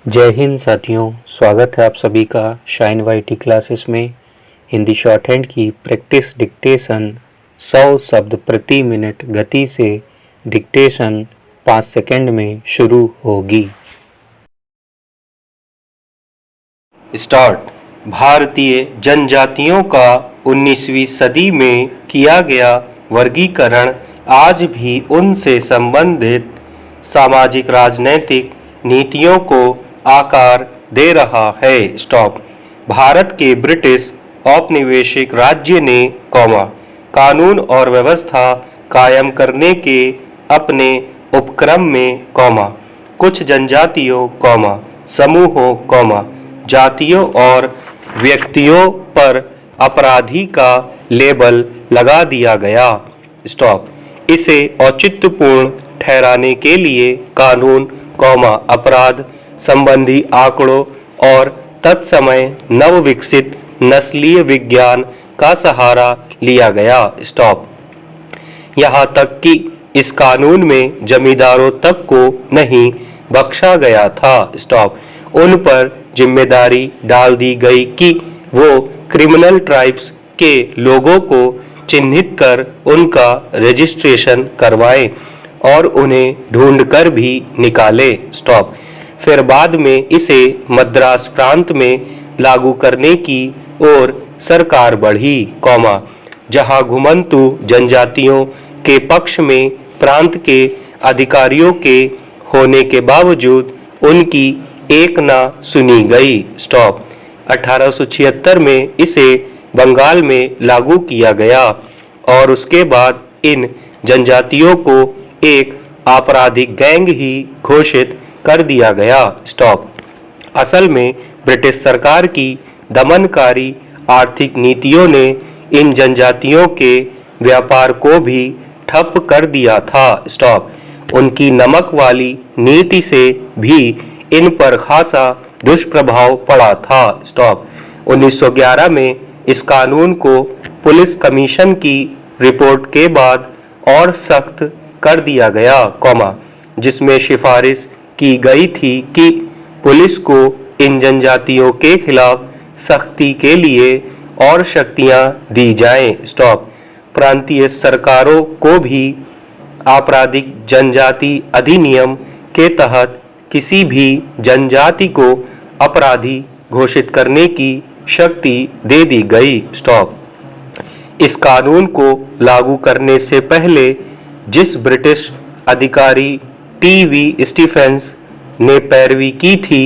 जय हिंद साथियों, स्वागत है आप सभी का शाइन वाईटी क्लासेस में। हिंदी शॉर्ट हैंड की प्रैक्टिस डिक्टेशन 100 शब्द प्रति मिनट गति से डिक्टेशन 5 सेकंड में शुरू होगी। स्टार्ट। भारतीय जनजातियों का 19वीं सदी में किया गया वर्गीकरण आज भी उनसे संबंधित सामाजिक राजनैतिक नीतियों को आकार दे रहा है। स्टॉप। भारत के ब्रिटिश औपनिवेशिक राज्य ने कानून और व्यवस्था कायम करने के अपने उपक्रम में कुछ जनजातियों समूहों जातियों और व्यक्तियों पर अपराधी का लेबल लगा दिया गया। स्टॉप। इसे औचित्यपूर्ण ठहराने के लिए कानून अपराध संबंधी आंकड़ों और तत्समय नवविकसित नस्लीय विज्ञान का सहारा लिया गया। स्टॉप। यहाँ तक कि इस कानून में जमींदारों तक को नहीं बख्शा गया था। स्टॉप। उन पर जिम्मेदारी डाल दी गई कि वो क्रिमिनल ट्राइब्स के लोगों को चिन्हित कर उनका रजिस्ट्रेशन करवाएं और उन्हें ढूंढकर भी निकाले। स्टॉप। फिर बाद में इसे मद्रास प्रांत में लागू करने की ओर सरकार बढ़ी, जहां घुमंतु जनजातियों के पक्ष में प्रांत के अधिकारियों के होने के बावजूद उनकी एक ना सुनी गई। स्टॉप। 1876 में इसे बंगाल में लागू किया गया और उसके बाद इन जनजातियों को एक आपराधिक गैंग ही घोषित कर दिया गया। स्टॉप। असल में ब्रिटिश सरकार की दमनकारी आर्थिक नीतियों ने इन जनजातियों के व्यापार को भी ठप कर दिया था। स्टॉप। उनकी नमक वाली नीति से भी इन पर खासा दुष्प्रभाव पड़ा था। स्टॉप। 1911 में इस कानून को पुलिस कमीशन की रिपोर्ट के बाद और सख्त कर दिया गया, जिसमें सिफारिश की गई थी कि पुलिस को इन जनजातियों के खिलाफ सख्ती के लिए और शक्तियां दी जाएं। स्टॉप। प्रांतीय सरकारों को भी आपराधिक जनजाति अधिनियम के तहत किसी भी जनजाति को अपराधी घोषित करने की शक्ति दे दी गई। स्टॉप। इस कानून को लागू करने से पहले जिस ब्रिटिश अधिकारी टी.वी. स्टीफेंस ने पैरवी की थी,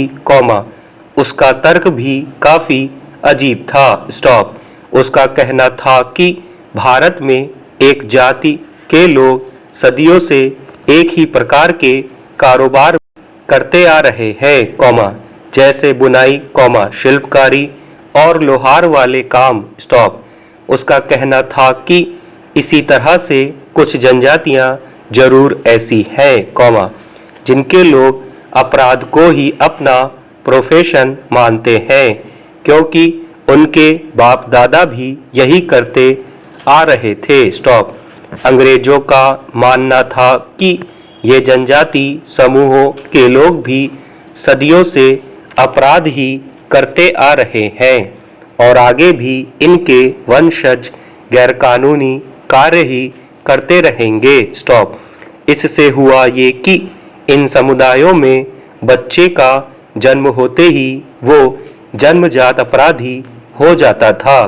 उसका तर्क भी काफी अजीब था। स्टॉप। उसका कहना था कि भारत में एक जाति के लोग सदियों से एक ही प्रकार के कारोबार करते आ रहे हैं, जैसे बुनाई, शिल्पकारी और लोहार वाले काम। स्टॉप। उसका कहना था कि इसी तरह से कुछ जनजातियां जरूर ऐसी हैं, जिनके लोग अपराध को ही अपना प्रोफेशन मानते हैं, क्योंकि उनके बाप दादा भी यही करते आ रहे थे। स्टॉप। अंग्रेजों का मानना था कि ये जनजाति समूहों के लोग भी सदियों से अपराध ही करते आ रहे हैं और आगे भी इनके वंशज गैरकानूनी कार्य ही करते रहेंगे। स्टॉप। इससे हुआ ये कि इन समुदायों में बच्चे का जन्म होते ही वो जन्मजात अपराधी हो जाता था,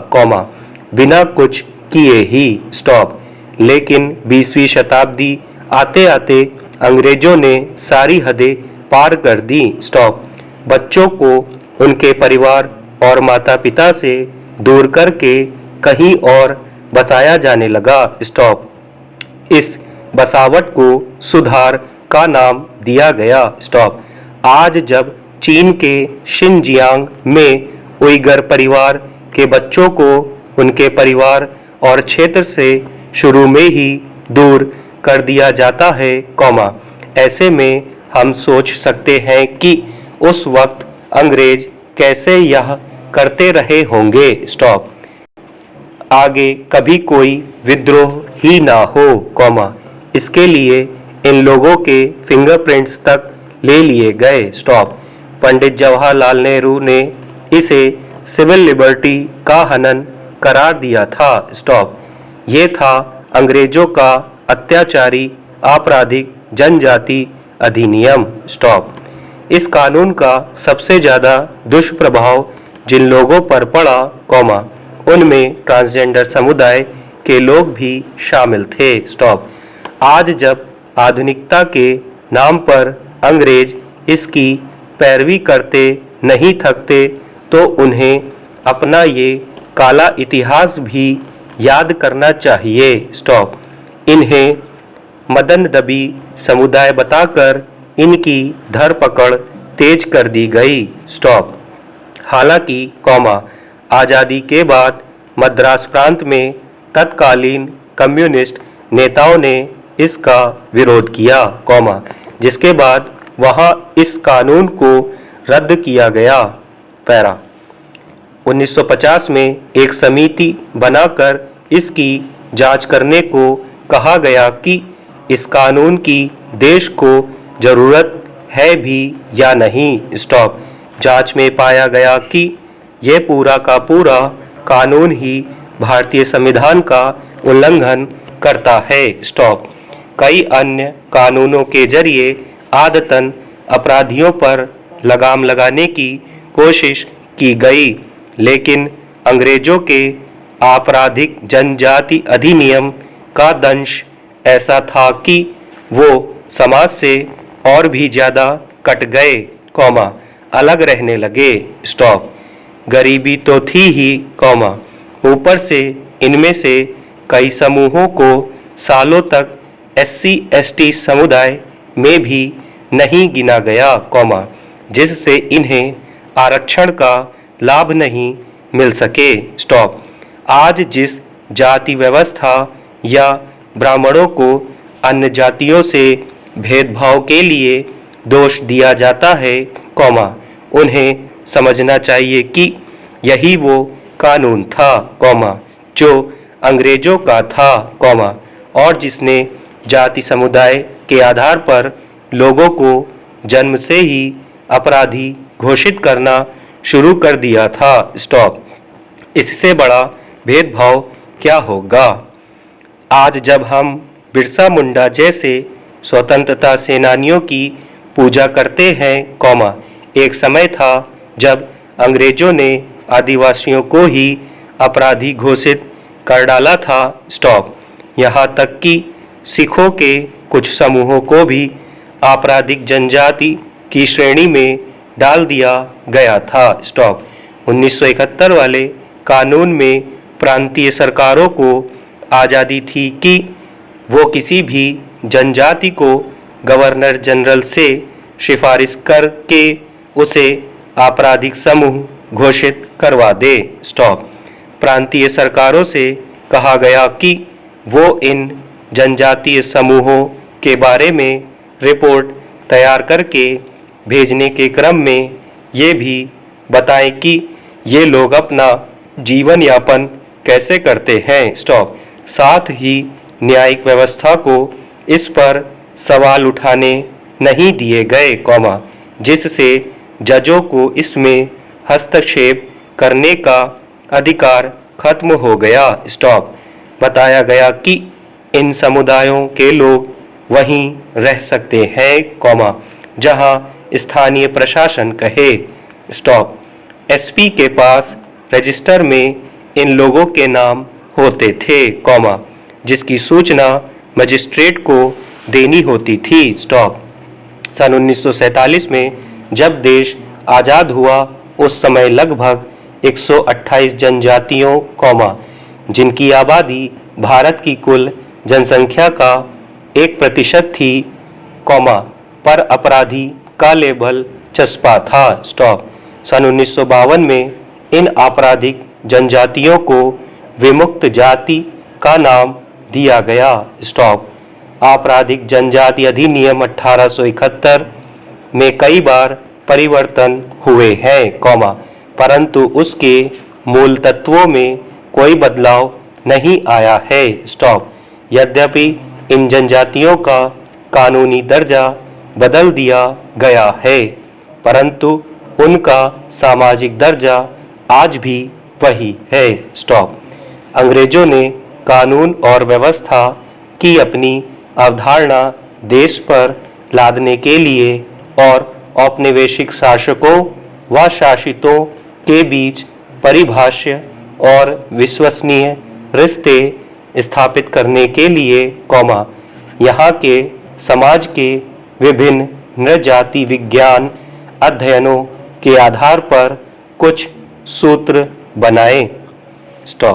बिना कुछ किए ही। स्टॉप। लेकिन 20वीं शताब्दी आते आते अंग्रेजों ने सारी हदें पार कर दी। स्टॉप। बच्चों को उनके परिवार और माता पिता से दूर करके कहीं और बसाया जाने लगा। स्टॉप। इस बसावट को सुधार का नाम दिया गया। स्टॉप। आज जब चीन के शिनजियांग में उइगर परिवार के बच्चों को उनके परिवार और क्षेत्र से शुरू में ही दूर कर दिया जाता है, ऐसे में हम सोच सकते हैं कि उस वक्त अंग्रेज कैसे यह करते रहे होंगे। स्टॉप। आगे कभी कोई विद्रोह ही ना हो, इसके लिए इन लोगों के फिंगरप्रिंट्स तक ले लिए गए। स्टॉप। पंडित जवाहरलाल नेहरू ने इसे सिविल लिबर्टी का हनन करार दिया था। स्टॉप। ये था अंग्रेजों का अत्याचारी आपराधिक जनजाति अधिनियम। स्टॉप। इस कानून का सबसे ज्यादा दुष्प्रभाव जिन लोगों पर पड़ा, कॉमा, उनमें ट्रांसजेंडर समुदाय के लोग भी शामिल थे। स्टॉप। आज जब आधुनिकता के नाम पर अंग्रेज इसकी पैरवी करते नहीं थकते, तो उन्हें अपना ये काला इतिहास भी याद करना चाहिए। स्टॉप। इन्हें मदनदबी समुदाय बताकर इनकी धरपकड़ तेज कर दी गई। स्टॉप। हालांकि, कॉमा, आज़ादी के बाद मद्रास प्रांत में तत्कालीन कम्युनिस्ट नेताओं ने इसका विरोध किया, कॉमा, जिसके बाद वहां इस कानून को रद्द किया गया। पैरा। 1950 में एक समिति बनाकर इसकी जांच करने को कहा गया कि इस कानून की देश को जरूरत है भी या नहीं। स्टॉप। जांच में पाया गया कि यह पूरा का पूरा कानून ही भारतीय संविधान का उल्लंघन करता है। स्टॉप। कई अन्य कानूनों के जरिए आदतन अपराधियों पर लगाम लगाने की कोशिश की गई, लेकिन अंग्रेजों के आपराधिक जनजाति अधिनियम का दंश ऐसा था कि वो समाज से और भी ज्यादा कट गए, कॉमा, अलग रहने लगे। स्टॉप। गरीबी तो थी ही, कॉमा, ऊपर से इनमें से कई समूहों को सालों तक SC/ST समुदाय में भी नहीं गिना गया, कॉमा, जिससे इन्हें आरक्षण का लाभ नहीं मिल सके। स्टॉप। आज जिस जाति व्यवस्था या ब्राह्मणों को अन्य जातियों से भेदभाव के लिए दोष दिया जाता है, कॉमा, उन्हें समझना चाहिए कि यही वो कानून था, कॉमा, जो अंग्रेजों का था, कॉमा, और जिसने जाति समुदाय के आधार पर लोगों को जन्म से ही अपराधी घोषित करना शुरू कर दिया था। स्टॉप। इससे बड़ा भेदभाव क्या होगा? आज जब हम बिरसा मुंडा जैसे स्वतंत्रता सेनानियों की पूजा करते हैं, कॉमा, एक समय था जब अंग्रेजों ने आदिवासियों को ही अपराधी घोषित कर डाला था। स्टॉप। यहाँ तक कि सिखों के कुछ समूहों को भी आपराधिक जनजाति की श्रेणी में डाल दिया गया था। स्टॉप। 1971 वाले कानून में प्रांतीय सरकारों को आज़ादी थी कि वो किसी भी जनजाति को गवर्नर जनरल से सिफारिश करके उसे आपराधिक समूह घोषित करवा दे। स्टॉप। प्रांतीय सरकारों से कहा गया कि वो इन जनजातीय समूहों के बारे में रिपोर्ट तैयार करके भेजने के क्रम में ये भी बताएं कि ये लोग अपना जीवन यापन कैसे करते हैं। स्टॉप। साथ ही न्यायिक व्यवस्था को इस पर सवाल उठाने नहीं दिए गए, कॉमा, जिससे जजों को इसमें हस्तक्षेप करने का अधिकार खत्म हो गया। स्टॉप। बताया गया कि इन समुदायों के लोग वहीं रह सकते हैं, कॉमा, जहां स्थानीय प्रशासन कहे। स्टॉप। SP के पास रजिस्टर में इन लोगों के नाम होते थे, कॉमा, जिसकी सूचना मजिस्ट्रेट को देनी होती थी। स्टॉप। सन 1947 में जब देश आज़ाद हुआ, उस समय लगभग 128 जनजातियों, कॉमा, जिनकी आबादी भारत की कुल जनसंख्या का 1% थी, कॉमा, पर अपराधी का लेबल चस्पा था। स्टॉप। सन 1952 में इन आपराधिक जनजातियों को विमुक्त जाति का नाम दिया गया। स्टॉप। आपराधिक जनजाति अधिनियम 1871 में कई बार परिवर्तन हुए हैं, कॉमा, परंतु उसके मूल तत्वों में कोई बदलाव नहीं आया है। स्टॉप। यद्यपि इन जनजातियों का कानूनी दर्जा बदल दिया गया है, परंतु उनका सामाजिक दर्जा आज भी वही है। स्टॉप। अंग्रेजों ने कानून और व्यवस्था की अपनी अवधारणा देश पर लादने के लिए और औपनिवेशिक शासकों व शासितों के बीच परिभाष्य और विश्वसनीय रिश्ते स्थापित करने के लिए यहाँ के समाज के विभिन्न नृजाति विज्ञान अध्ययनों के आधार पर कुछ सूत्र बनाए। स्टॉप।